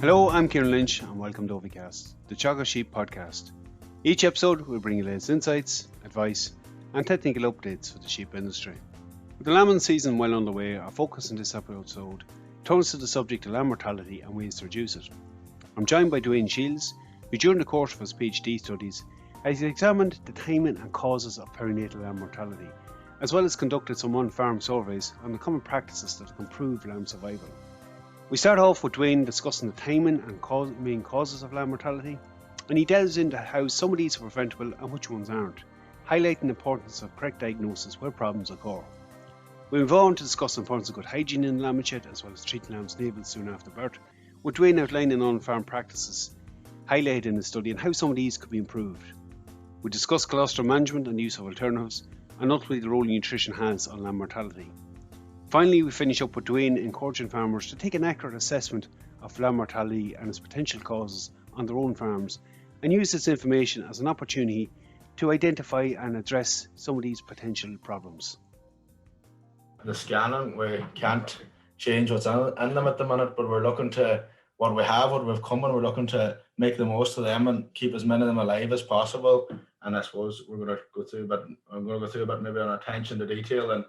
Hello, I'm Ciarán Lynch and welcome to OviCast, the Teagasc Sheep podcast. Each episode will bring you latest insights, advice and technical updates for the sheep industry. With the lambing season well underway, our focus in this episode turns to the subject of lamb mortality and ways to reduce it. I'm joined by Dwayne Shields, who during the course of his PhD studies has examined the timing and causes of perinatal lamb mortality, as well as conducted some on-farm surveys on the common practices that improve lamb survival. We start off with Dwayne discussing the timing and main causes of lamb mortality, and he delves into how some of these are preventable and which ones aren't, highlighting the importance of correct diagnosis where problems occur. We move on to discuss the importance of good hygiene in the lamb shed, as well as treating lamb's navels soon after birth, with Dwayne outlining on-farm practices highlighted in the study and how some of these could be improved. We discuss Clostrum management and use of alternatives, and ultimately the role nutrition has on lamb mortality. Finally, we finish up with Dwayne encouraging farmers to take an accurate assessment of lamb mortality and its potential causes on their own farms, and use this information as an opportunity to identify and address some of these potential problems. The scanning, we can't change what's in them at the minute, but we're looking to what we have, what we've come, and we're looking to make the most of them and keep as many of them alive as possible. And I suppose I'm going to go through a bit maybe on attention to detail and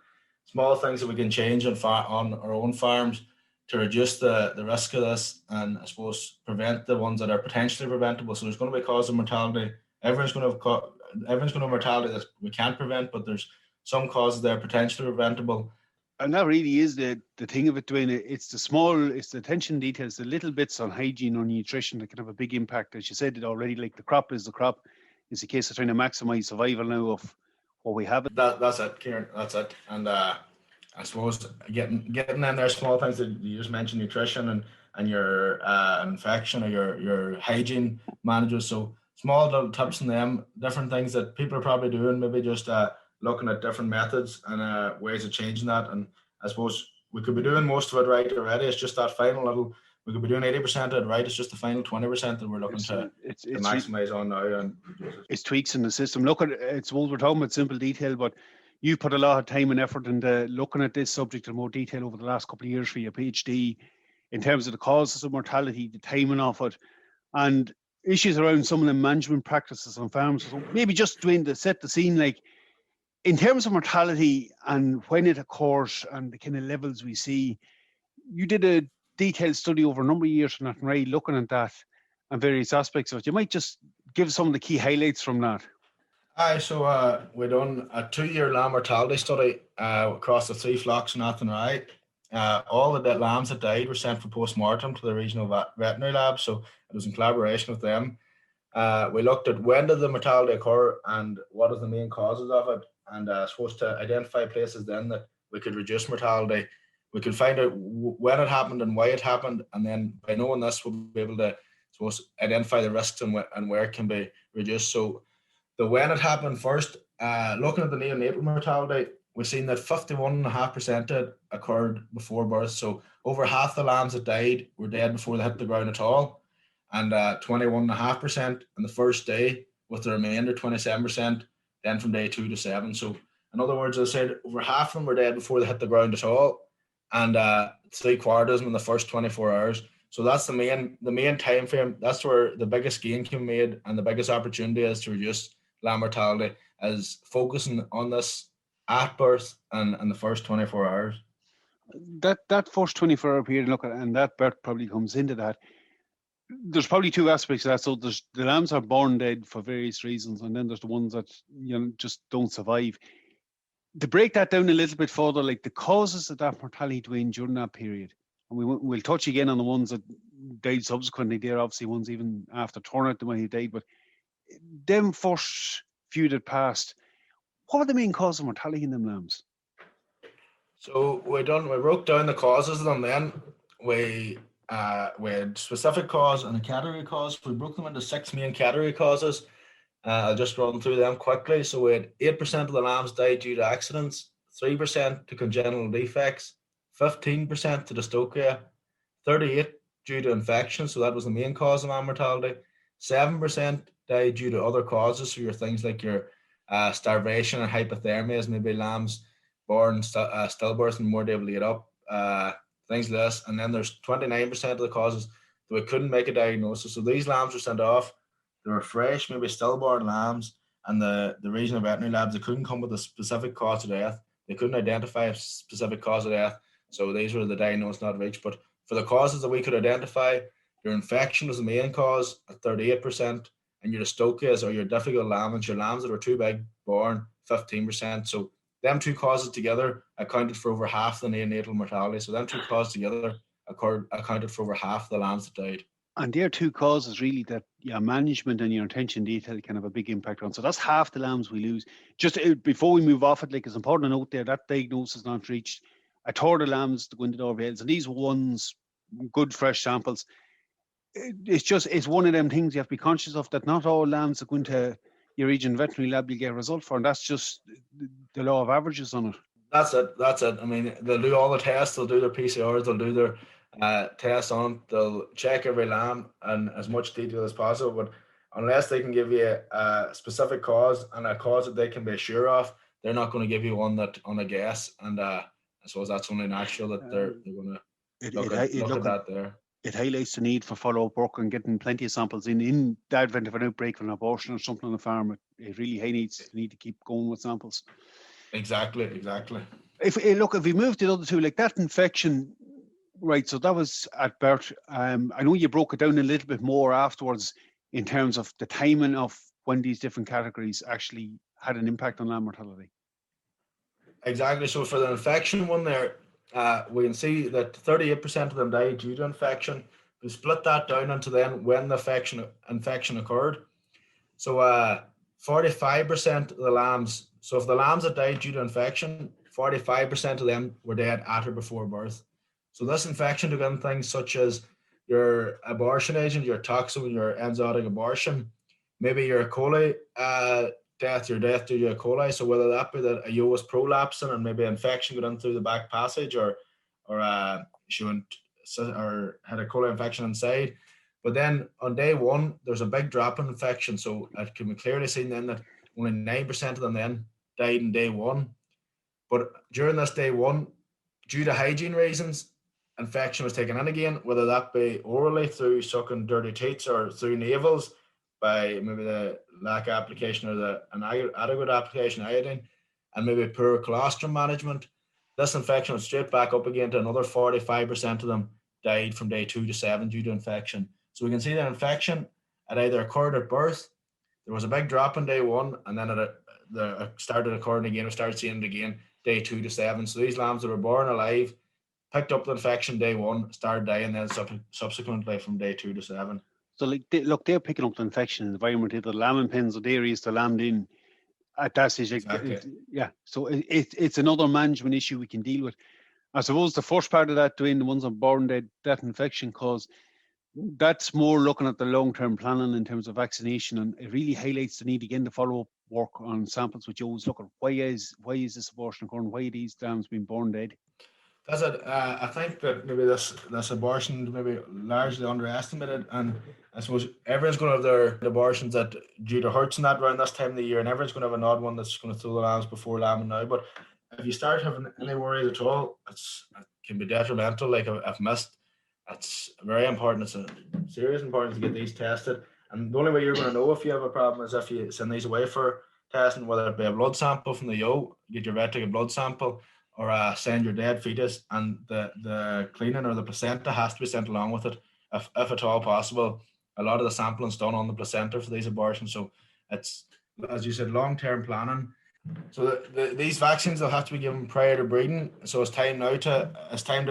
small things that we can change on our own farms to reduce the risk of this, and I suppose prevent the ones that are potentially preventable. So there's going to be causes of mortality. Everyone's going to have mortality that we can't prevent, but there's some causes that are potentially preventable. And that really is the thing of it, Dwayne. It's the attention details, the little bits on hygiene or nutrition that can have a big impact. As you said it already, like the crop is the crop. It's a case of trying to maximise survival now of what we have. That's it, Ciarán. That's it. And I suppose getting in there, small things that you just mentioned, nutrition and your infection or your hygiene managers. So small little tips in them, different things that people are probably doing, maybe just looking at different methods and ways of changing that. And I suppose we could be doing most of it right already. It's just that final little. We could be doing 80% of it right. It's just the final 20% that we're looking to maximise on now. And it's tweaks in the system. Look at it's what we're talking about, simple detail, but you put a lot of time and effort into looking at this subject in more detail over the last couple of years for your PhD, in terms of the causes of mortality, the timing of it, and issues around some of the management practices on farms. So maybe just doing to set the scene, like in terms of mortality and when it occurs and the kind of levels we see. You did a detailed study over a number of years from that, and really looking at that and various aspects of it. You might just give some of the key highlights from that. So we done a 2-year lamb mortality study across the 3 flocks in Athenry. All of the lambs that died were sent for post-mortem to the regional veterinary lab, so it was in collaboration with them. We looked at when did the mortality occur and what are the main causes of it, and supposed to identify places then that we could reduce mortality. We could find out when it happened and why it happened, and then by knowing this, we'll be able to, identify the risks and where it can be reduced. So the when it happened first, looking at the neonatal mortality, we've seen that 51.5% occurred before birth. So over half the lambs that died were dead before they hit the ground at all, and 21.5% on the first day, with the remainder 27% then from day 2 to 7. So in other words, as I said, over half of them were dead before they hit the ground at all, and 3/4 in the first 24 hours. So that's the main time frame. That's where the biggest gain can be made, and the biggest opportunity is to reduce lamb mortality, is focusing on this at birth and the first 24 hours. That first 24-hour period, look at, and that birth probably comes into that. There's probably 2 aspects of that. So there's the lambs are born dead for various reasons, and then there's the ones that just don't survive. To break that down a little bit further, like the causes of that mortality, Dwayne, during that period, and we'll touch again on the ones that died subsequently. They're obviously ones even after turnout they might have died, but them first few that passed, what were the main causes of mortality in them lambs? So we broke down the causes of them. Then we had specific cause and a category cause. We broke them into 6 main category causes. I'll just run through them quickly. So we had 8% of the lambs died due to accidents, 3% to congenital defects, 15% to dystocia, 38% due to infection, so that was the main cause of lamb mortality, 7% died due to other causes, so your things like your starvation and hypothermia, maybe lambs born stillbirth and more able to get up, things like this. And then there's 29% of the causes we couldn't make a diagnosis. So these lambs were sent off. They were fresh, maybe stillborn lambs, and the regional veterinary labs, they couldn't come with a specific cause of death. They couldn't identify a specific cause of death. So these were the diagnosed not reached. But for the causes that we could identify, your infection was the main cause at 38%, and your dystocia or your difficult lambs, your lambs that were too big born, 15%. So them two causes together accounted for over half the neonatal mortality. So them two causes together accounted for over half the lambs that died. And there are two causes really that your management and your attention detail can have a big impact on. So that's half the lambs we lose. Just before we move off it, like it's important to note there that diagnosis not reached. A third of lambs to go into the Orvales, and these ones, good fresh samples. It's one of them things you have to be conscious of, that not all lambs that go into your region veterinary lab you get a result for, and that's just the law of averages on it. That's it. I mean, they'll do all the tests, they'll do their PCRs, they'll do their tests on it, they'll check every lamb in as much detail as possible, but unless they can give you a specific cause and a cause that they can be sure of, they're not going to give you one that on a guess, and I suppose that's only natural that they're going to look at that there. It highlights the need for follow-up work and getting plenty of samples in the advent of an outbreak of an abortion or something on the farm. It really needs to keep going with samples. Exactly. If we move to the other two, like that infection, right, so that was at birth. I know you broke it down a little bit more afterwards in terms of the timing of when these different categories actually had an impact on lamb mortality. Exactly. So for the infection one there, we can see that 38% of them died due to infection. We split that down into then when the infection occurred. So 45% of the lambs, so if the lambs that died due to infection, 45% of them were dead at or before birth. So this infection took in things such as your abortion agent, your toxin, your enzootic abortion, maybe your E. coli death due to E. coli. So whether that be that a ewe was prolapsing and maybe infection got in through the back passage, or she went or had a coli infection inside. But then on day one, there's a big drop in infection. So it can be clearly seen then that only 9% of them then died in day one. But during this day one, due to hygiene reasons, infection was taken in again, whether that be orally through sucking dirty teats or through navels by maybe the lack of application or the inadequate application of iodine, and maybe poor Clostrum management. This infection was straight back up again to another 45% of them died from day 2 to 7 due to infection. So we can see that infection had either occurred at birth, there was a big drop in day 1, and then it started occurring again. We started seeing it again day 2 to 7. So these lambs that were born alive, picked up the infection day 1, started dying then subsequently from day 2 to 7. So they're picking up the infection in the environment, either lambing pens or dairies to lambed in at that stage. Exactly. So it's another management issue we can deal with. I suppose the first part of that, Dwayne, the ones on born dead, that infection cause, that's more looking at the long-term planning in terms of vaccination, and it really highlights the need again to follow up work on samples which always look at why is this abortion occurring, why are these lambs being born dead. That's it. I think that maybe this abortion maybe largely underestimated, and I suppose everyone's going to have their abortions that due to hurts and that around this time of the year, and everyone's going to have an odd one that's going to throw the lambs before lambing now. But if you start having any worries at all, it can be detrimental. Like I've missed, it's very important. It's a serious importance to get these tested, and the only way you're going to know if you have a problem is if you send these away for testing, whether it be a blood sample from the ewe, get your vet take a blood sample, or send your dead fetus, and the cleaning or the placenta has to be sent along with it, if at all possible. A lot of the sampling's done on the placenta for these abortions, so it's, as you said, long-term planning. So these vaccines will have to be given prior to breeding. So it's time to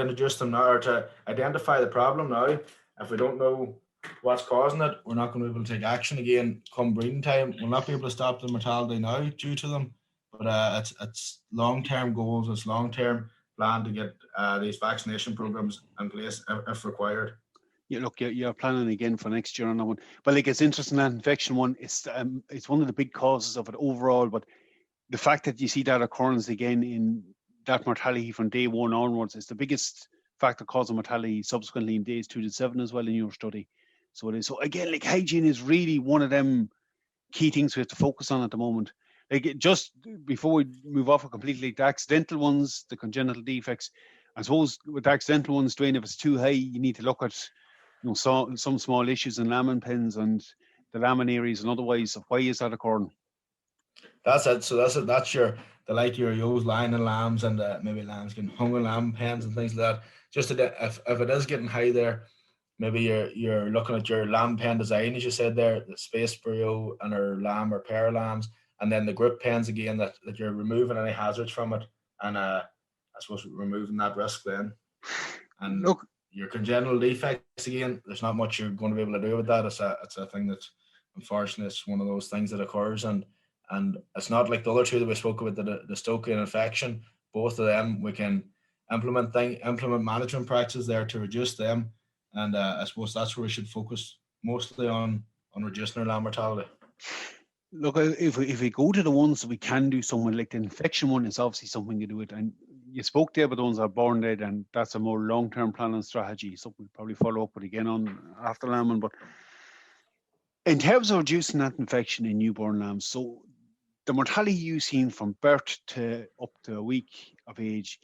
introduce them now, or to identify the problem now. If we don't know what's causing it, we're not going to be able to take action again come breeding time. We'll not be able to stop the mortality now due to them. But it's long-term goals, it's long-term plan to get these vaccination programs in place if required. Yeah, look, you're planning again for next year on that one. But like, it's interesting, that infection one, it's one of the big causes of it overall. But the fact that you see that occurrence again in that mortality from day 1 onwards is the biggest factor causing mortality subsequently in days 2 to 7 as well in your study. So it is. So again, like, hygiene is really one of them key things we have to focus on at the moment. Like, just before we move off it completely, the accidental ones, the congenital defects, I suppose with the accidental ones, Dwayne, if it's too high, you need to look at some small issues in lambing pens and the lambing areas and otherwise. Why is that occurring? That's it. So that's your ewes lying in lambs and maybe lambs getting hung in lamb pens and things like that. Just if it is getting high there, maybe you're looking at your lamb pen design, as you said there, the space for you and our lamb or pair of lambs, and then the group pens again that you're removing any hazards from it, and I suppose removing that risk then. And look, your congenital defects again, there's not much you're going to be able to do with that. It's a thing that unfortunately it's one of those things that occurs, and it's not like the other two that we spoke about, the stoking infection. Both of them we can implement management practices there to reduce them, and I suppose that's where we should focus mostly on reducing our lamb mortality. Look, if we go to the ones that we can do something, like the infection one is obviously something you do it, and you spoke there about the ones that are born dead, and that's a more long-term planning strategy, so we'll probably follow up with again on after lambing. But in terms of reducing that infection in newborn lambs, so the mortality you've seen from birth to up to a week of age,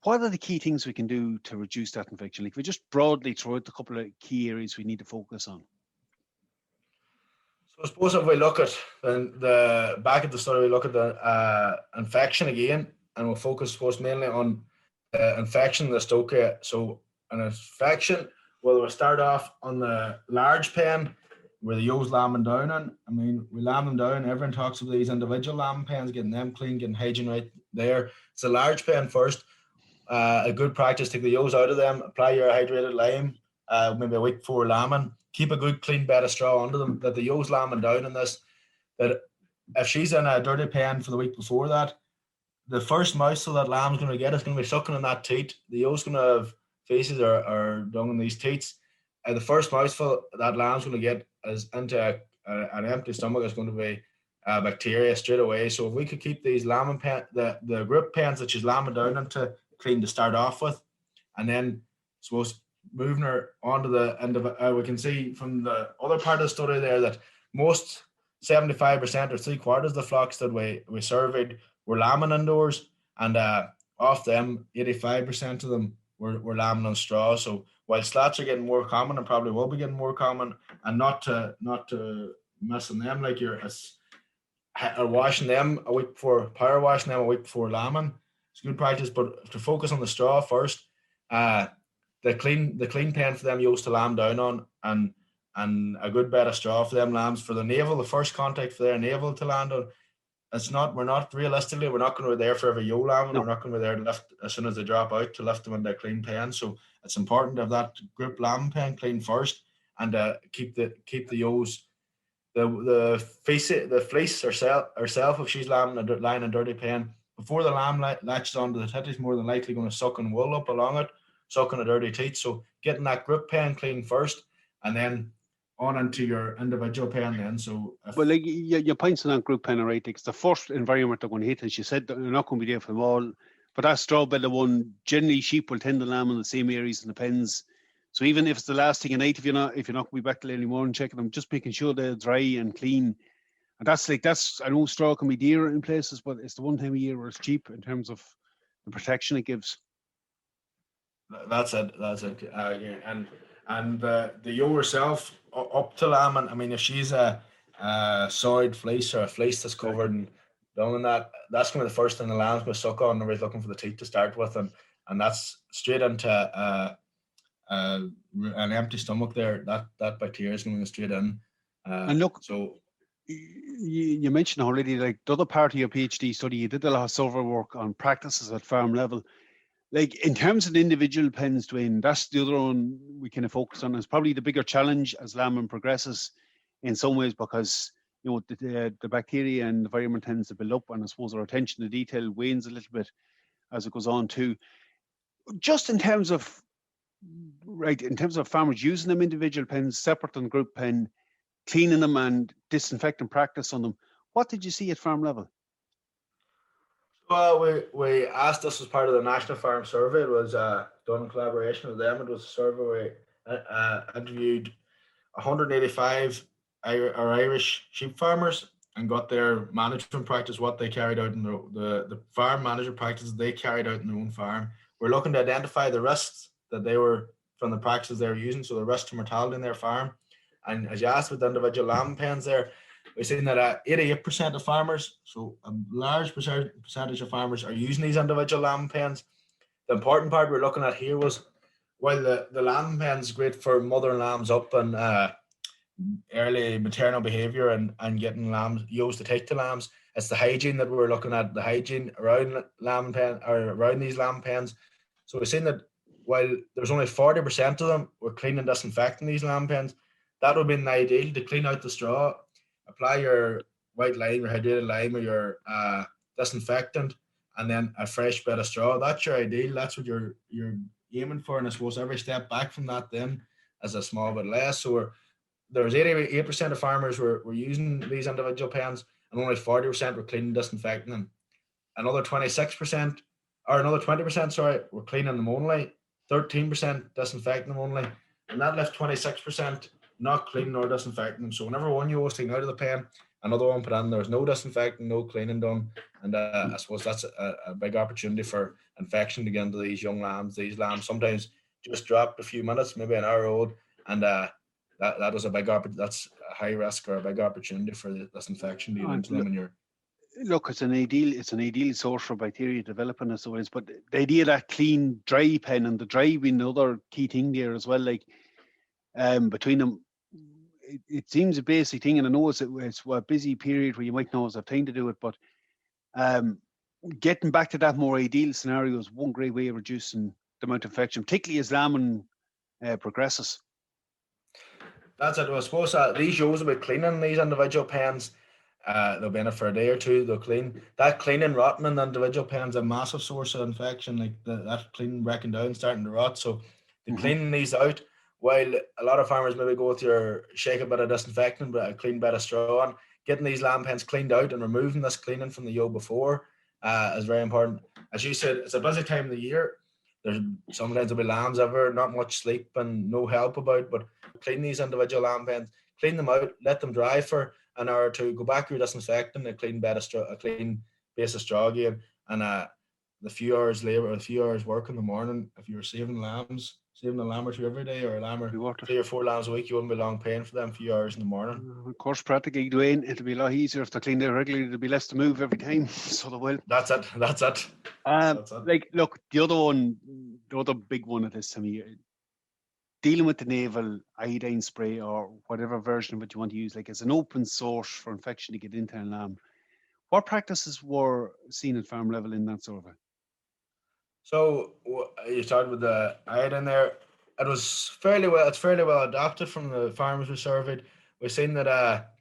what are the key things we can do to reduce that infection? Like, if we just broadly throw out a couple of key areas we need to focus on. So I suppose if we look at the back of the study, we look at the infection again, and we'll focus, I suppose, mainly on infection in the stoker. So an infection, well, we'll start off on the large pen where the ewes lambing down in. I mean, we lamb them down. Everyone talks about these individual lamb pens, getting them clean, getting hygiene right there. It's a large pen first. A good practice, take the ewes out of them, apply your hydrated lime, maybe a week before lambing. Keep a good clean bed of straw under them, that the ewes lambing down in this, that if she's in a dirty pen for the week before that, the first mouthful that lamb's going to get is going to be sucking on that teat. The ewes going to have faces or dung in these teats. The first mouthful that lamb's going to get is into an empty stomach is going to be bacteria straight away. So if we could keep these lambing pen, the group pens that she's lambing down into clean to start off with, and then I suppose moving her onto the end of it, we can see from the other part of the study there that most 75% or 3/4 of the flocks that we surveyed were lambing indoors, and off them 85% of them were lambing on straw. So while slats are getting more common and probably will be getting more common, and not to missing them, like or washing them a week before, power washing them a week before lambing, it's good practice. But to focus on the straw first, the clean pen for them ewes to lamb down on, and a good bed of straw for them lambs. For the navel, the first contact for their navel to land on, we're not going to be there for every ewe lambing. No. We're not going to be there to lift as soon as they drop out to lift them in their clean pen. So it's important to have that group lamb pen clean first, and keep the ewes, the fleece herself, if she's lying in a dirty pen, before the lamb latches onto the tit, is more than likely going to suck on wool up along it, sucking a dirty teat. So getting that group pen clean first, and then on into your individual pen then. So well, like your points on that group pen are right. It's the first environment they're going to hit, as you said, they're not going to be there for them all. But that straw bed, the one, generally sheep will tend to lamb in the same areas in the pens. So even if it's the last thing at night, if you're not going to be back till early morning checking them, just making sure they're dry and clean. And that's I know straw can be dear in places, but it's the one time a year where it's cheap in terms of the protection it gives. That's it. And the ewe herself up to lambing, I mean, if she's a soiled fleece or a fleece that's covered in dung and that's going to be the first thing the lamb's going to suck on. Nobody's looking for the teeth to start with, and that's straight into an empty stomach there. That bacteria is going to go straight in. And look, so you mentioned already, like the other part of your PhD study, you did a lot of survey work on practices at farm level. Like in terms of the individual pens, Dwayne, that's the other one we kind of focus on. It's probably the bigger challenge as lambing progresses in some ways, because the bacteria and the environment tends to build up, and I suppose our attention to detail wanes a little bit as it goes on too. Just in terms of farmers using them individual pens separate than group pen, cleaning them and disinfecting practice on them, what did you see at farm level? Well, we asked this as part of the National Farm Survey. It was done in collaboration with them. It was a survey we interviewed 185 Irish sheep farmers and got their management practice, what they carried out in the farm management practices they carried out in their own farm. We're looking to identify the risks that they were from the practices they're using, so the risk to mortality in their farm. And as you asked with the individual lamb pens there, we've seen that 88% of farmers, so a large percentage of farmers, are using these individual lamb pens. The important part we're looking at here was, while the lamb pen is great for mothering lambs up and early maternal behavior and getting lambs ewes to take to lambs, it's the hygiene that we're looking at, the hygiene around lamb pen or around these lamb pens. So we've seen that while there's only 40% of them, we're cleaning and disinfecting these lamb pens. That would be an ideal to clean out the straw, apply your white lime, your hydrated lime, or your disinfectant, and then a fresh bit of straw. That's your ideal. That's what you're aiming for. And I suppose every step back from that then is a small bit less. So there's 88% of farmers were using these individual pens, and only 40% were cleaning and disinfecting them. Another 26%, or another 20%, sorry, were cleaning them only, 13% disinfecting them only, and that left 26% not cleaning nor disinfecting them. So whenever one ewe was taken out of the pen, another one put in, there was no disinfecting, no cleaning done. And I suppose that's a big opportunity for infection to get into these young lambs. These lambs sometimes just dropped a few minutes, maybe an hour old, and that was a big that's a high risk or a big opportunity for this infection to get into them. And look, it's an ideal source for bacteria developing as well. But the idea of that clean, dry pen, and the dry being the other key thing there as well, like between them, it seems a basic thing, and I know it's a busy period where you might not have time to do it, but getting back to that more ideal scenario is one great way of reducing the amount of infection, particularly as lambing progresses. That's it. I suppose these ewes will be cleaning these individual pens. They'll be in it for a day or two. They'll clean. That cleaning, rotting in the individual pens, a massive source of infection. Like that cleaning breaking down, starting to rot. So the cleaning these out. While a lot of farmers maybe go with your shake a bit of disinfectant, but a clean bit of straw on, getting these lamb pens cleaned out and removing this cleaning from the ewe before is very important. As you said, it's a busy time of the year. There's sometimes there'll be lambs ever, not much sleep and no help about, but clean these individual lamb pens, clean them out, let them dry for an hour or two, go back to your disinfectant, a clean base of straw again, and the few hours labor or a few hours work in the morning, if you're saving a lamb or two every day, or a lamb or 3 or 4 lambs a week, you wouldn't be long paying for them a few hours in the morning. Of course, practically, Dwayne, it'll be a lot easier if they're cleaned out regularly. There'll be less to move every time, so they will. That's it. Like, look, the other big one of this time of year, dealing with the navel iodine spray or whatever version of it you want to use, like as an open source for infection to get into a lamb. What practices were seen at farm level in that survey? So you started with the iodine there. It's fairly well adapted from the farmers we surveyed. We've seen that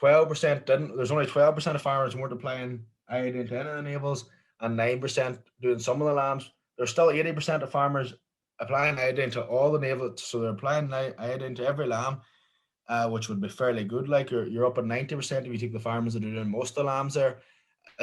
12% didn't. There's only 12% of farmers weren't applying iodine to any of the navels, and 9% doing some of the lambs. There's still 80% of farmers applying iodine to all the navels, so they're applying iodine to every lamb, which would be fairly good. Like you're up at 90% if you take the farmers that are doing most of the lambs there.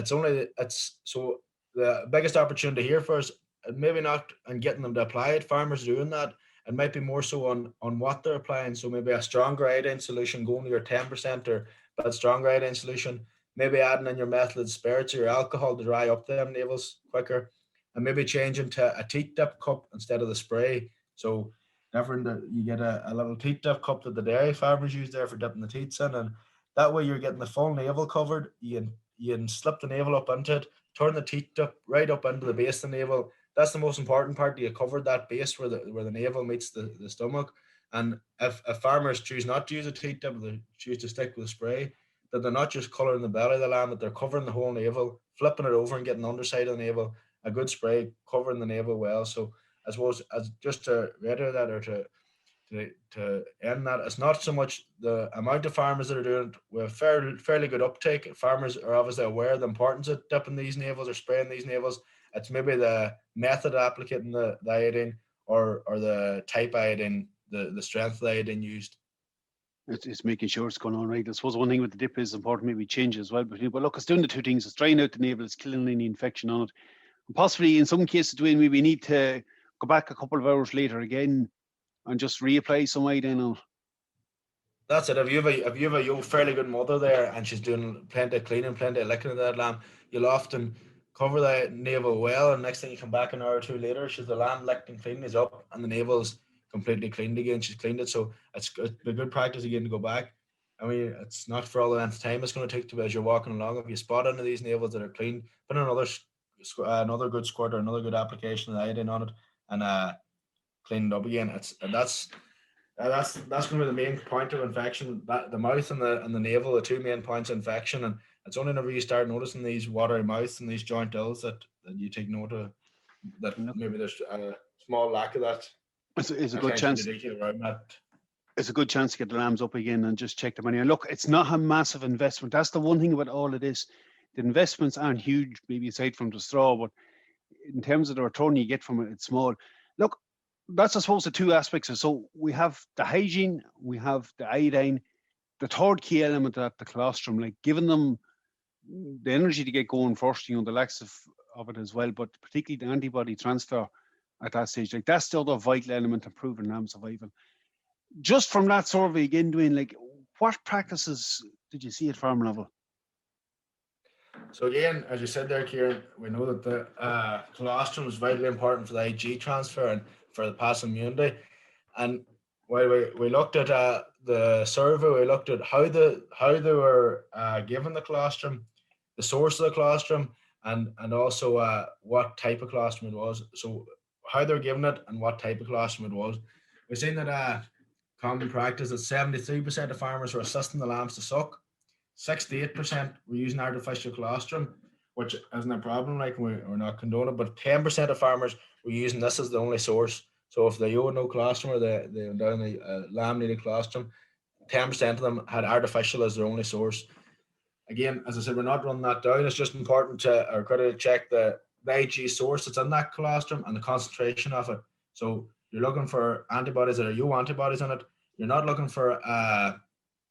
So the biggest opportunity here for us, maybe not on getting them to apply it, farmers doing that, it might be more so on what they're applying. So maybe a stronger iodine solution, going to your 10% or a stronger iodine solution, maybe adding in your methylated spirits or your alcohol to dry up them navels quicker, and maybe changing to a teat dip cup instead of the spray. So you get a little teat dip cup that the dairy farmers use there for dipping the teats in, and that way you're getting the full navel covered. You can slip the navel up into it, turn the teat dip right up into the base of the navel. That's the most important part. You covered that base where the navel meets the stomach. And if farmers choose not to use a teat dip, they choose to stick with spray, that they're not just colouring the belly of the lamb, but they're covering the whole navel, flipping it over and getting the underside of the navel. A good spray covering the navel well. So I suppose, as just to reiterate that, or to end that, it's not so much the amount of farmers that are doing it with fairly good uptake. Farmers are obviously aware of the importance of dipping these navels or spraying these navels. It's maybe the method of applicating the iodine or the type iodine, the strength of the iodine used. It's making sure it's going on right. I suppose one thing with the dip is important, maybe change as well. But look, it's doing the two things. It's drying out the navel, it's killing any infection on it. And possibly in some cases, Dwayne, we need to go back a couple of hours later again and just reapply some iodine on it. That's it. If you have a fairly good mother there and she's doing plenty of cleaning, plenty of licking of that lamb, you'll often cover the navel well, and next thing you come back an hour or two later, the lamb licked and cleaned is up and the navel's completely cleaned again. She's cleaned it, so it's a good practice again to go back. I mean, it's not for all the length of time it's going to take to, as you're walking along. If you spot any of these navels that are clean, put another good squirt or another good application of iodine on it, and clean it up again. That's going to be the main point of infection. That the mouth and the navel, the two main points of infection, and it's only whenever you start noticing these watery mouths and these joint ills that you take note of that maybe there's a small lack of that. It's a good chance. It's a good chance to get the lambs up again and just check them anyway. Look, it's not a massive investment. That's the one thing about all of this. The investments aren't huge, maybe aside from the straw, but in terms of the return you get from it, it's small. Look, that's, I suppose, the two aspects. So we have the hygiene, we have the iodine. The third key element of that, the colostrum, like giving them the energy to get going first, the laxative of it as well, but particularly the antibody transfer at that stage. Like that's the other vital element of improving lamb survival. Just from that survey again, Dwayne, like what practices did you see at farm level? So again, as you said there, Ciarán, we know that the colostrum is vitally important for the IG transfer and for the passive immunity. And while we looked at the survey, we looked at how they were given the colostrum, the source of the colostrum, and also what type of colostrum it was. So how they're given it and what type of colostrum it was. We've seen that common practice that 73% of farmers were assisting the lambs to suck. 68% were using artificial colostrum, which isn't a problem, like we're not condoning, but 10% of farmers were using this as the only source. So if they own no colostrum or they down the lamb needed colostrum, 10% of them had artificial as their only source. Again, as I said, we're not running that down. It's just important to check the IG source that's in that colostrum and the concentration of it. So you're looking for antibodies that are U antibodies in it. You're not looking for a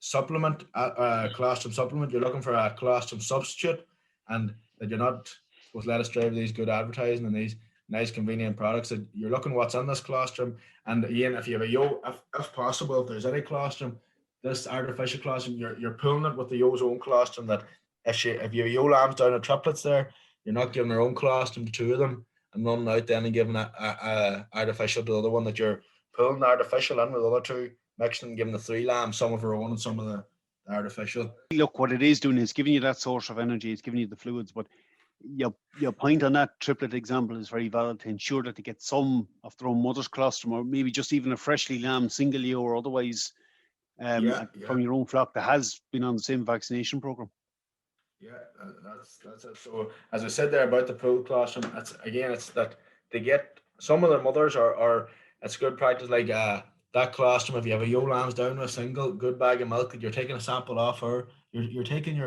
supplement, a colostrum supplement. You're looking for a colostrum substitute, and that you're not supposed to let us drive these good advertising and these nice convenient products. That you're looking what's in this colostrum. And again, if you have if possible, if there's any colostrum, this artificial colostrum, you're pulling it with the ewe's own colostrum. That if you have ewe lambs down at triplets there, you're not giving their own colostrum to two of them and running out then and giving a artificial to the other one. That you're pulling the artificial in with the other two, mixing and giving the three lambs some of her own and some of the artificial. Look, what it is doing is giving you that source of energy. It's giving you the fluids, but your point on that triplet example is very valid to ensure that they get some of their own mother's colostrum, or maybe just even a freshly lambed single ewe or otherwise from your own flock that has been on the same vaccination program. Yeah, that's it. So as I said there about the pooled colostrum, it's that they get some of their mothers are it's good practice, like that colostrum. If you have a ewe lambs down with a single good bag of milk, that you're taking a sample off her, you're taking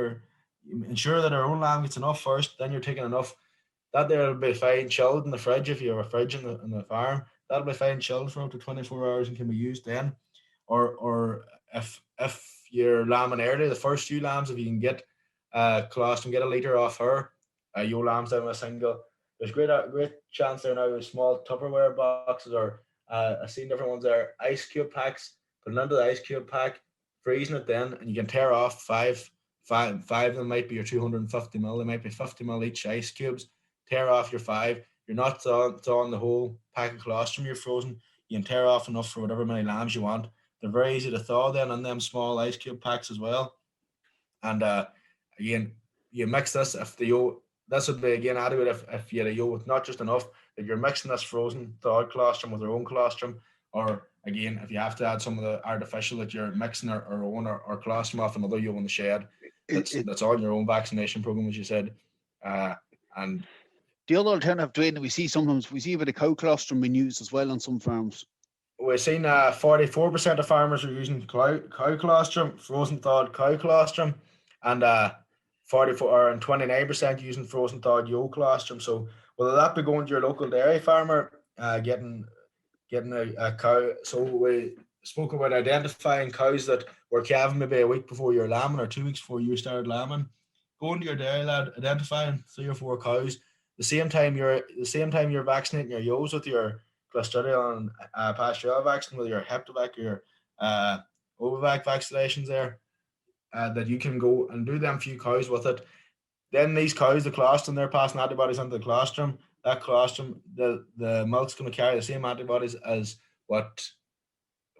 ensure that her own lamb gets enough first, then you're taking enough. That there will be fine chilled in the fridge if you have a fridge in the farm. That'll be fine chilled for up to 24 hours and can be used then. Or if you're lambing early, the first few lambs, if you can get colostrum, get a litre off her, ewe lambs down with a single. There's great chance there now with small Tupperware boxes, or I've seen different ones there, ice cube packs, put it into the ice cube pack, freezing it then, and you can tear off five of them. Might be your 250 ml, they might be 50 ml each ice cubes. Tear off your 5. You're not thawing the whole pack of colostrum you're frozen. You can tear off enough for whatever many lambs you want. They're very easy to thaw then in them small ice cube packs as well. And again, you mix this. This would be again adequate if you had a ewe with not just enough, that you're mixing this frozen thawed colostrum with your own colostrum, or again, if you have to add some of the artificial, that you're mixing our own or colostrum off another ewe in the shed. That's on your own vaccination program, as you said. And the other alternative, Dwayne, we see a bit of cow colostrum being used as well on some farms. We've seen 44% of farmers are using cow colostrum, frozen thawed cow colostrum, and 29% using frozen thawed ewe colostrum. So whether that be going to your local dairy farmer, getting a cow. So we spoke about identifying cows that were calving maybe a week before you're lambing or 2 weeks before you started lambing. Going to your dairy lad, identifying 3 or 4 cows. The same time you're vaccinating your ewes with your Clostrum and pastoral vaccine, with your Heptovac or your OviVac vaccinations there, that you can go and do them few cows with it. Then these cows, the colostrum, they're passing antibodies into the colostrum. That colostrum, the milk's going to carry the same antibodies as what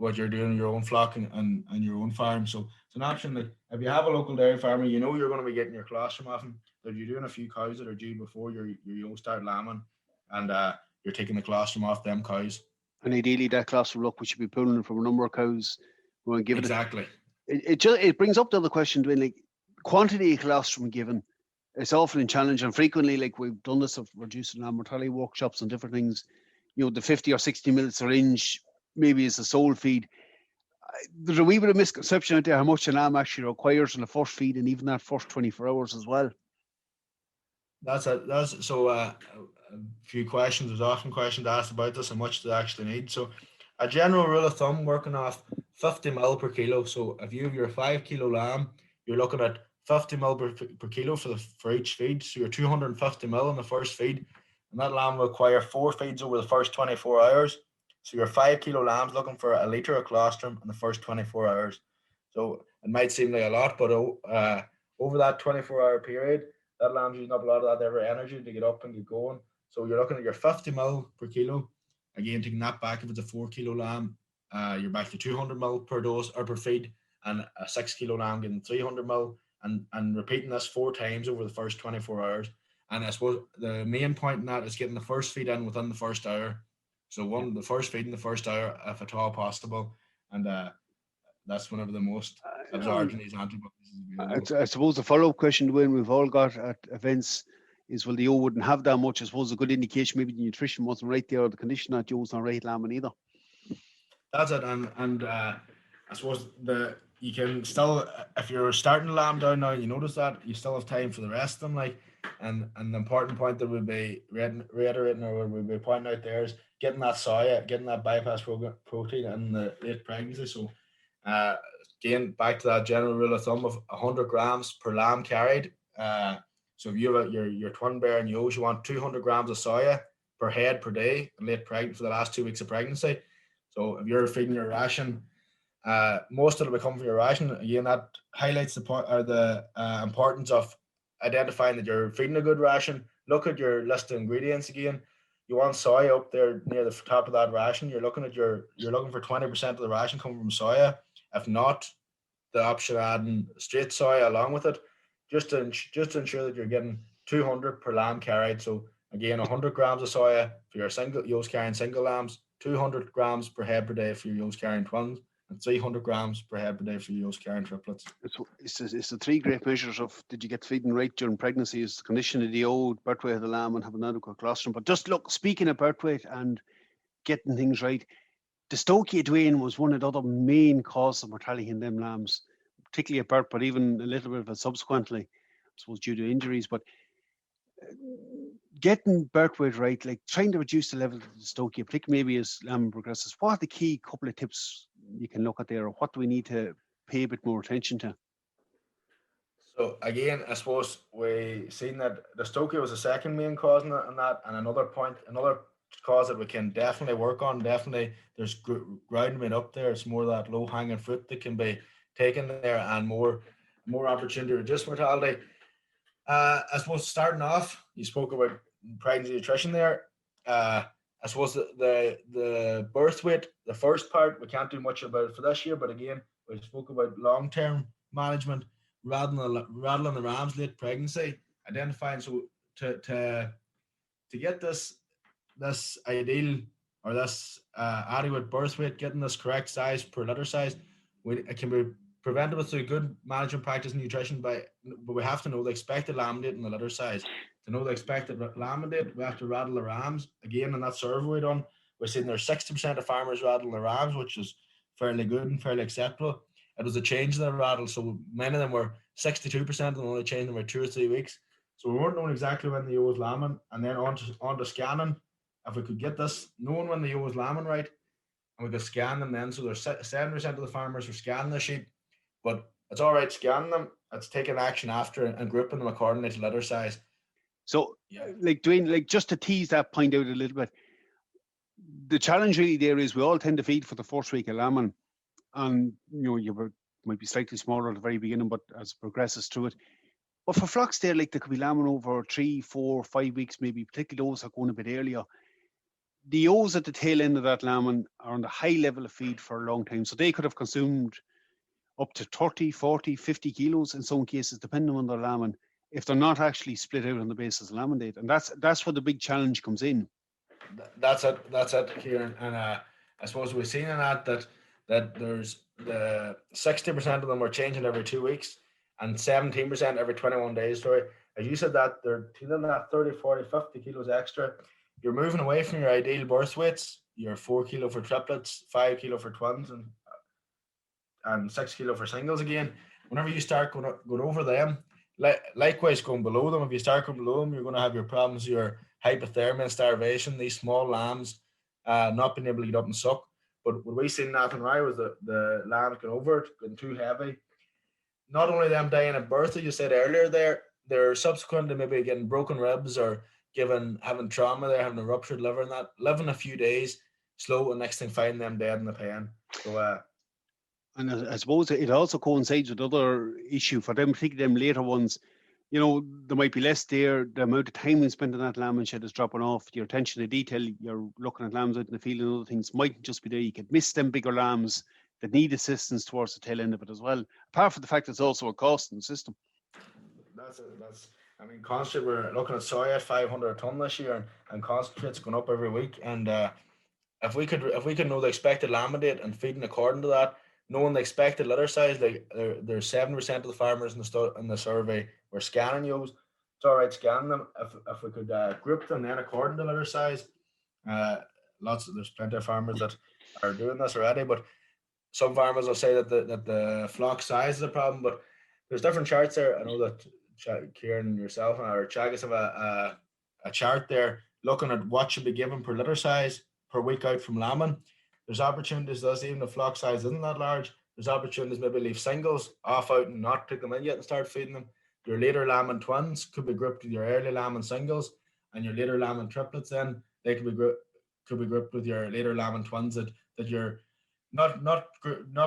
what you're doing in your own flock and your own farm. So it's an option that if you have a local dairy farmer, you know you're going to be getting your colostrum off them, that you're doing a few cows that are due before you start lambing, and you're taking the colostrum off them cows. And ideally, that colostrum, look, we should be pulling from a number of cows. We want to give exactly. It brings up the other question, Dwayne, like quantity of colostrum given. It's often a challenge, and frequently, like we've done this of reducing lamb mortality workshops and different things. You know, the 50 or 60 ml syringe maybe is a sole feed. There's a wee bit of misconception out there how much a lamb actually requires in the first feed, and even that first 24 hours as well. That's so a few questions. There's often questions asked about this, how much they actually need. So a general rule of thumb, working off 50 ml per kilo. So if you have your 5 kilo lamb, you're looking at 50 ml per kilo for each feed. So you're 250 ml in the first feed, and that lamb will require 4 feeds over the first 24 hours. So your 5 kilo lamb's looking for a litre of colostrum in the first 24 hours. So it might seem like a lot, but over that 24-hour period, that lamb's using up a lot of that every energy to get up and get going. So you're looking at your 50 ml per kilo. Again, taking that back, if it's a 4 kilo lamb, you're back to 200 ml per dose or per feed, and a 6 kilo lamb getting 300 ml, and repeating this 4 times over the first 24 hours. And I suppose the main point in that is getting the first feed in within the first hour. So the first feed in the first hour, if at all possible, and that's whenever the most absorbed in these antibiotics. I suppose the follow-up question, Dwayne, we've all got at events is, well, the O wouldn't have that much. I suppose a good indication maybe the nutrition wasn't right there, or the condition that Joe's not right lambing either. That's it, and I suppose you can still, if you're starting to lamb down now, you notice that you still have time for the rest of them, like, and the important point that we'll be reiterating, or we'll be pointing out there, is getting that soya, getting that bypass protein in the late pregnancy. So again, back to that general rule of thumb of 100 grams per lamb carried. So if you have your twin bearing ewes, you want 200 grams of soya per head per day in late pregnancy for the last 2 weeks of pregnancy. So if you're feeding your ration, most of it will come from your ration. Again, that highlights the importance of identifying that you're feeding a good ration. Look at your list of ingredients again. You want soya up there near the top of that ration. You're looking for 20% of the ration coming from soya. If not, the option adding straight soya along with it, just to ensure that you're getting 200 per lamb carried. So again, 100 grams of soya for your single ewes carrying single lambs, 200 grams per head per day for your ewes carrying twins, and 300 grams per head per day for your ewes carrying triplets. It's the 3 great measures of did you get feeding right during pregnancy, is the condition of the ewe, birth weight of the lamb, and have an adequate colostrum. But just look, speaking of birth weight and getting things right, dystocia, Dwayne, was one of the other main causes of mortality in them lambs, particularly at birth, but even a little bit of it subsequently, I suppose, due to injuries. But getting birth weight right, like trying to reduce the level of dystocia, particularly maybe as lamb progresses, what are the key couple of tips you can look at there, or what do we need to pay a bit more attention to? So again, I suppose we seen that dystocia was the second main cause in that, and another cause that we can definitely work on. Definitely, there's ground made up there. It's more that low hanging fruit that can be taken there, and more opportunity to reduce mortality. I suppose starting off, you spoke about pregnancy nutrition there. I suppose the birth weight, the first part, we can't do much about it for this year, but again, we spoke about long-term management, rattling the rams late pregnancy, identifying, so to get this ideal or this adequate birth weight, getting this correct size per litter size, it can be preventable through good management practice and nutrition, but we have to know the expected lamb date and the litter size. To know the expected lamb date, we have to rattle the rams. Again, in that survey we done, we're seeing there's 60% of farmers rattling the rams, which is fairly good and fairly acceptable. It was a change in the rattle, so many of them were 62%, and only changed them by 2 or 3 weeks. So we weren't knowing exactly when the ewe was lambing, and then on to scanning. If we could get this, knowing when the ewe was lambing right, and we could scan them then, so there's 7% of the farmers were scanning the sheep, but it's all right scanning them. It's taking action after and grouping them accordingly to litter size. So, like Dwayne, like just to tease that point out a little bit, the challenge really there is we all tend to feed for the first week of lambing, and you might be slightly smaller at the very beginning, but as it progresses through it. But for flocks there, like they could be lambing over 3, 4, 5 weeks, maybe, particularly those that are going a bit earlier. the yolks at the tail end of that lamb are on the high level of feed for a long time. So they could have consumed up to 30, 40, 50 kilos in some cases, depending on their lamb, if they're not actually split out on the basis of lamb date. And that's where the big challenge comes in. That's it, Ciarán. And I suppose we've seen in that there's the 60% of them are changing every 2 weeks and 17% every 21 days. Sorry, as you said, that they're teething that 30, 40, 50 kilos extra. You're moving away from your ideal birth weights. You're 4 kilo for triplets, 5 kilo for twins, and 6 kilo for singles again. Whenever you start going over them, likewise going below them, if you start going below them, you're going to have your problems, your hypothermia and starvation, these small lambs not being able to get up and suck. But what we seen Nathan Rye was the lambs going over it, getting too heavy. Not only them dying at birth, as you said earlier, they're subsequently maybe getting broken ribs or having trauma, they're having a ruptured liver and that, living a few days slow, and next thing finding them dead in the pen. So and I suppose it also coincides with other issue for them, particularly them later ones. You know, there might be less there. The amount of time we spent on that lambing shed is dropping off. Your attention to detail, you're looking at lambs out in the field and other things mightn't just be there. You could miss them bigger lambs that need assistance towards the tail end of it as well. Apart from the fact it's also a cost in the system. I mean, constantly we're looking at soy at 500 a ton this year, and concentrate's going up every week. And if we could know the expected lambing date and feeding according to that, knowing the expected litter size, like there's 7% of the farmers in the survey were scanning yolks. It's all right scanning them. If we could group them then according to litter size, there's plenty of farmers that are doing this already. But some farmers will say that the flock size is a problem. But there's different charts there. I know that Ciarán, yourself, or Teagasc have a chart there looking at what should be given per litter size per week out from lambing. There's opportunities, even if flock size isn't that large, there's opportunities maybe leave singles off out and not take them in yet and start feeding them. Your later lambing twins could be grouped with your early lambing singles, and your later lambing triplets then they could be grouped with your later lambing twins that you're not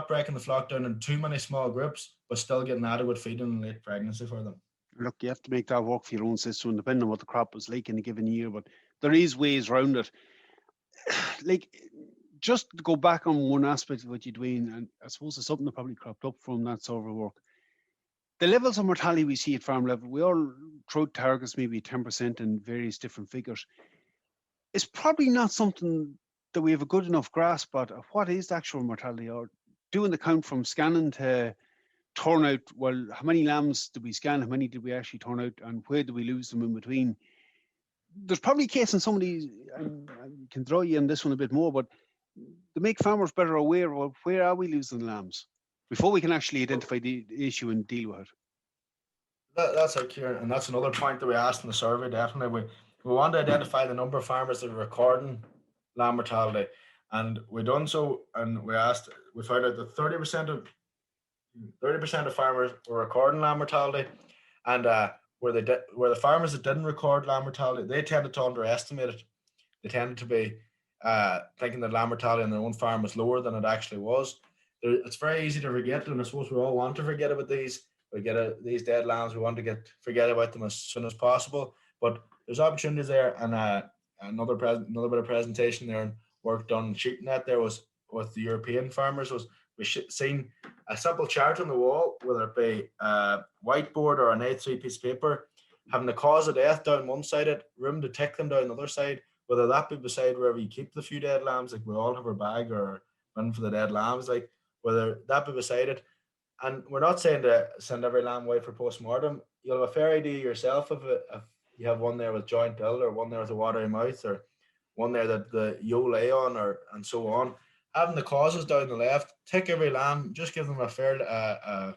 breaking the flock down in too many small groups, but still getting adequate feeding in late pregnancy for them. Look, you have to make that work for your own system, depending on what the crop was like in a given year. But there is ways around it. Like, just to go back on one aspect of what you're doing, and I suppose it's something that probably cropped up from that sort of work. The levels of mortality we see at farm level, we all throw targets maybe 10% and various different figures. It's probably not something that we have a good enough grasp at of what is the actual mortality, or doing the count from scanning to turnout. Well, how many lambs did we scan? How many did we actually turn out? And where do we lose them in between? There's probably a case in some of these, and I can throw you on this one a bit more, but to make farmers better aware of where are we losing lambs before we can actually identify the issue and deal with it. That's it, Ciarán, and that's another point that we asked in the survey. Definitely, we want to identify the number of farmers that are recording lamb mortality, and we done so, and we found out that 30% of farmers were recording lamb mortality, and where the farmers that didn't record lamb mortality, they tended to underestimate it. They tended to be thinking that lamb mortality on their own farm was lower than it actually was. It's very easy to forget, and I suppose we all want to forget about these. We get these dead lambs. We want to forget about them as soon as possible. But there's opportunities there, and another bit of presentation there and work done in SheepNet there was with the European farmers was we seen a simple chart on the wall, whether it be a whiteboard or an A3 piece of paper, having the cause of death down one side, room to tick them down the other side, whether that be beside wherever you keep the few dead lambs, like we all have our bag or bin for the dead lambs, like whether that be beside it. And we're not saying to send every lamb away for post-mortem. You'll have a fair idea yourself if you have one there with joint ill, or one there with a watery mouth, or one there that the yo lay on, and so on. Having the causes down the left, tick every lamb, just give them a fair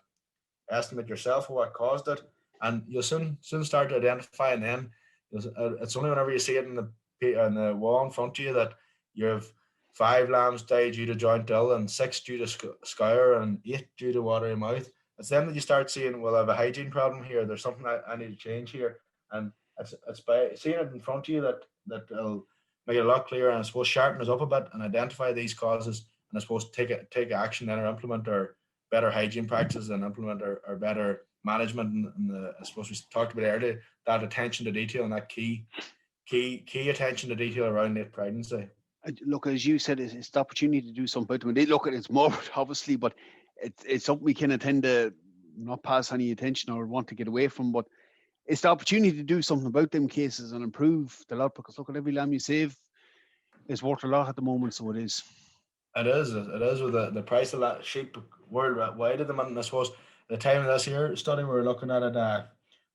estimate yourself of what caused it, and you'll soon start identifying them. It's only whenever you see it on the wall in front of you that you have 5 lambs died due to joint ill, and 6 due to scour, and 8 due to watery mouth. It's then that you start seeing, well, I have a hygiene problem here. There's something I need to change here, and it's by seeing it in front of you that'll make it a lot clearer, and I suppose sharpen us up a bit and identify these causes, and I suppose take action then, or implement our better hygiene practices, and implement our better management. And I suppose we talked about earlier, that attention to detail and that key key attention to detail around late pregnancy. Look, as you said, it's the opportunity to do something about them. And look, it's more obviously, but it's something we can tend to not pass any attention or want to get away from. But it's the opportunity to do something about them cases and improve the lot, because look, at every lamb you save is worth a lot at the moment. So it is. It is with the price of that sheep worldwide at the moment. I suppose at the time of this year study we were looking at it.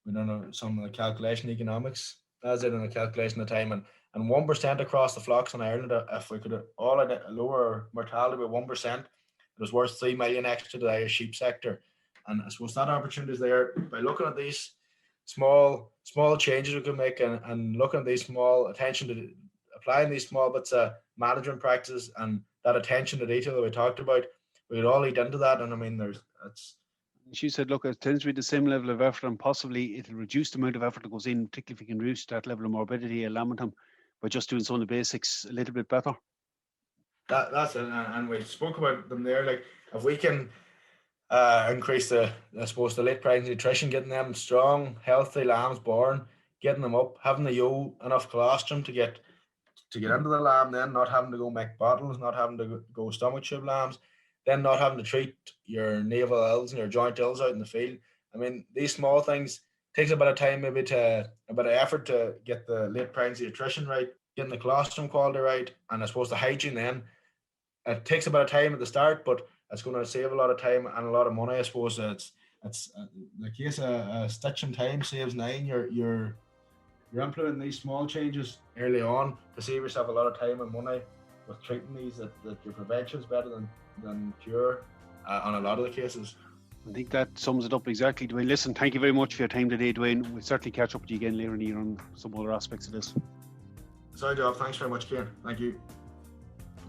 We don't know some of the calculation economics as it in the calculation of time, and 1% across the flocks in Ireland, if we could all lower mortality by 1%, it was worth 3 million extra to the Irish sheep sector. And I suppose that opportunity is there by looking at these small changes we can make, and looking at these small attention to applying these small bits of management practices and that attention to detail that we talked about. We could all eat into that, and I mean, She said, look, it tends to be the same level of effort, and possibly it'll reduce the amount of effort that goes in, particularly if we can reduce that level of morbidity at lambing by just doing some of the basics a little bit better. That's it, and we spoke about them there. Like, if we can increase the late pregnancy nutrition, getting them strong, healthy lambs born, getting them up, having the enough colostrum to get into the lamb, then not having to go make bottles, not having to go stomach tube lambs, then not having to treat your navel ills and your joint ills out in the field. I mean, these small things takes a bit of time, maybe a bit of effort to get the late pregnancy nutrition right, getting the colostrum quality right, and I suppose the hygiene then. It takes a bit of time at the start, but it's going to save a lot of time and a lot of money. I suppose it's the case of stitch in time saves 9. You're implementing these small changes early on to save yourself a lot of time and money with treating these. That your prevention is better than cure on a lot of the cases. I think that sums it up exactly, Dwayne. Listen, thank you very much for your time today, Dwayne. We'll certainly catch up with you again later in the year on some other aspects of this. It's our job. Thanks very much, Ciarán. Thank you.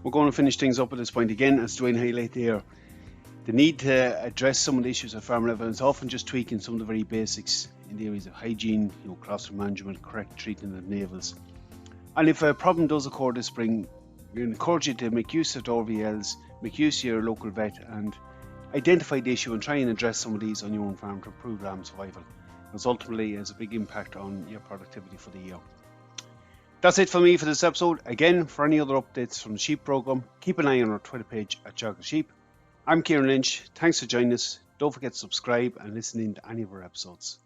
We're going to finish things up at this point again, as Dwayne highlighted there. The need to address some of the issues at farm level is often just tweaking some of the very basics in the areas of hygiene, clostrum management, correct treatment of navels. And if a problem does occur this spring, we encourage you to make use of RVLs, make use of your local vet, and identify the issue and try and address some of these on your own farm to improve lamb survival, because ultimately it has a big impact on your productivity for the year. That's it for me for this episode. Again, for any other updates from the sheep programme, keep an eye on our Twitter page at Teagasc Sheep. I'm Ciarán Lynch. Thanks for joining us. Don't forget to subscribe and listen in to any of our episodes.